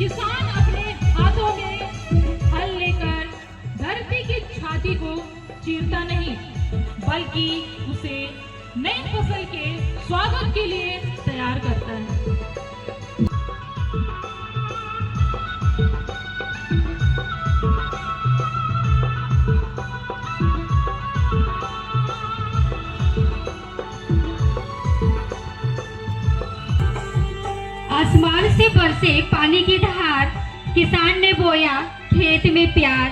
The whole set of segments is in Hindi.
किसान अपने हाथों में हल लेकर धरती की छाती को चीरता नहीं, बल्कि उसे नई फसल के स्वागत के लिए तैयार करता है। आसमान से बरसे पानी की धार, किसान ने बोया खेत में प्यार।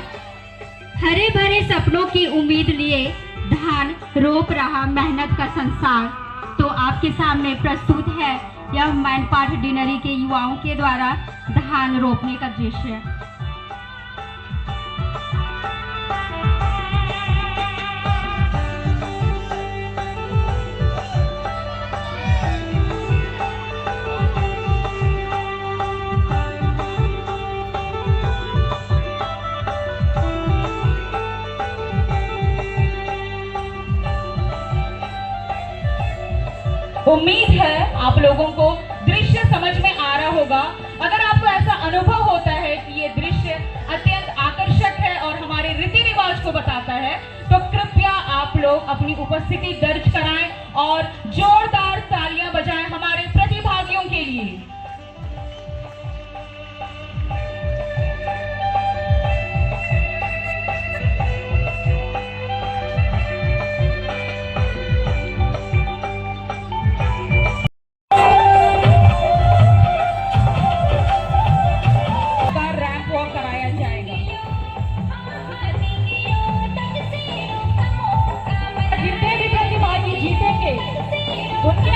हरे भरे सपनों की उम्मीद लिए धान रोप रहा मेहनत का संसार। तो आपके सामने प्रस्तुत है यह मैनपाट डिनरी के युवाओं के द्वारा धान रोपने का दृश्य। उम्मीद है आप लोगों को दृश्य समझ में आ रहा होगा। अगर आपको ऐसा अनुभव होता है कि ये दृश्य अत्यंत आकर्षक है और हमारे रीति रिवाज को बताता है, तो कृपया आप लोग अपनी उपस्थिति दर्ज कराएं और जोरदार तालियां बजाएं हमारे प्रतिभागियों के लिए। जितने भी प्रतिभागी जीतेंगे उनके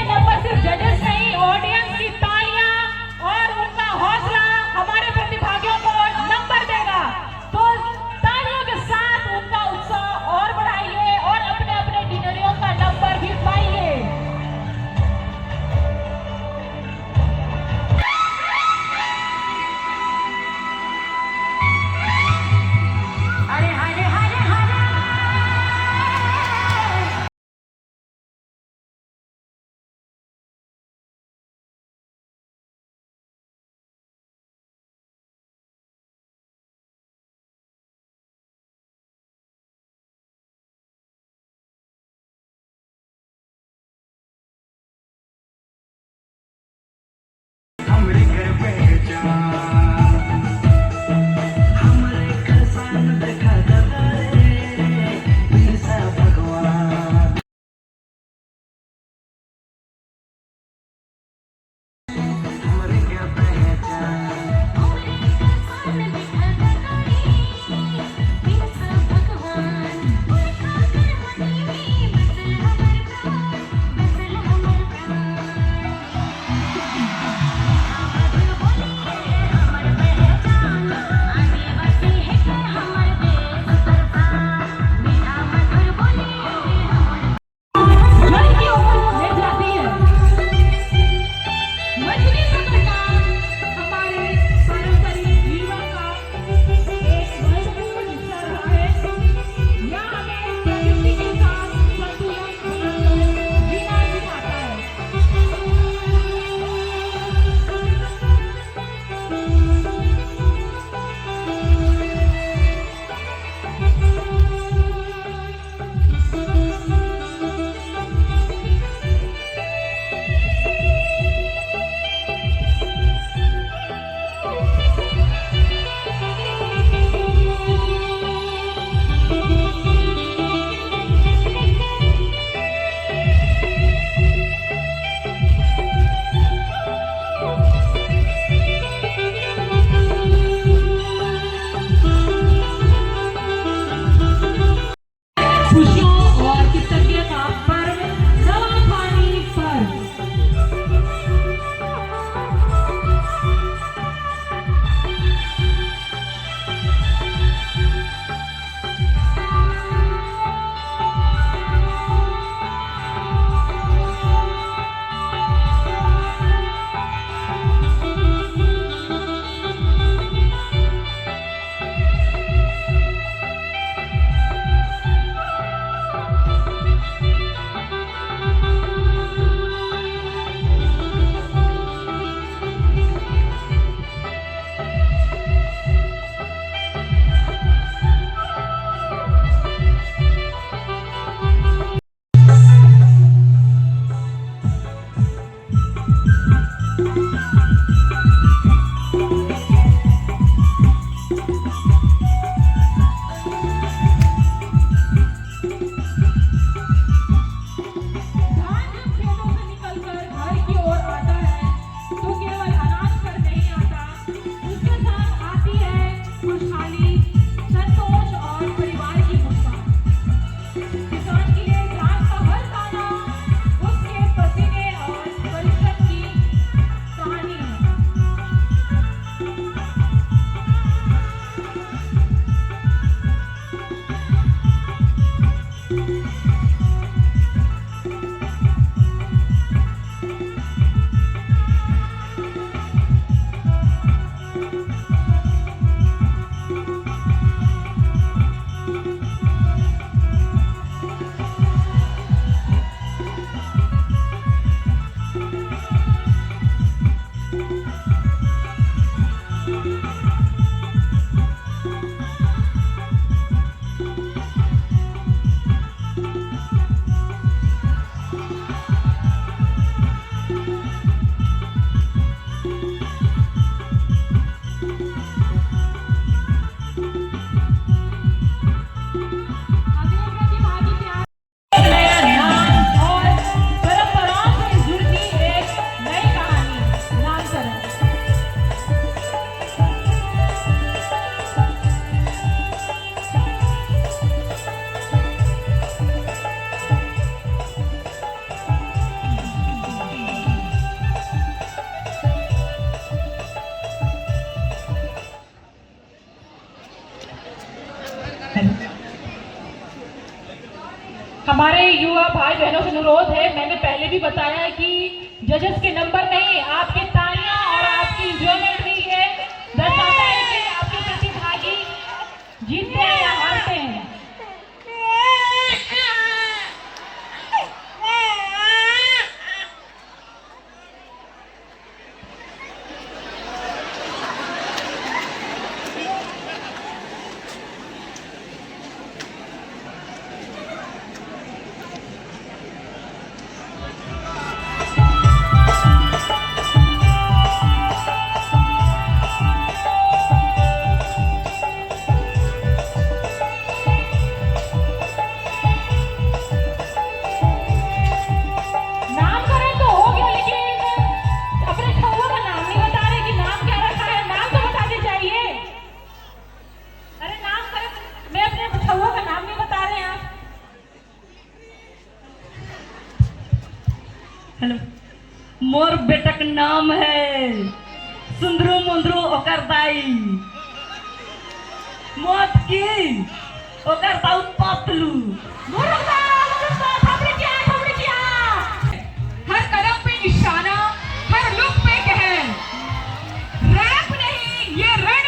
हमारे युवा भाई बहनों से अनुरोध है, मैंने पहले भी बताया है कि जजेस के नंबर नहीं, आपकी तालियां और आपकी इंजॉयमेंट नहीं है, दर्शाता है कि आपके प्रतिभागी जीतते हैं या हारते हैं। नामकरण तो हो गया, लेकिन अपने छुआ का नाम नहीं बता रहे कि नाम क्या रखा है। नाम तो बताने चाहिए। अरे नामकरण में अपने छुआ का नाम नहीं बता रहे हैं आप। हेलो, मोर बेटक नाम है सुंदरू मुंदरू ओकर दाई, मौत की ओकर दाऊ पतलू। हर कदम पे निशाना, हर लुक पे कहर। रैप नहीं, ये रैप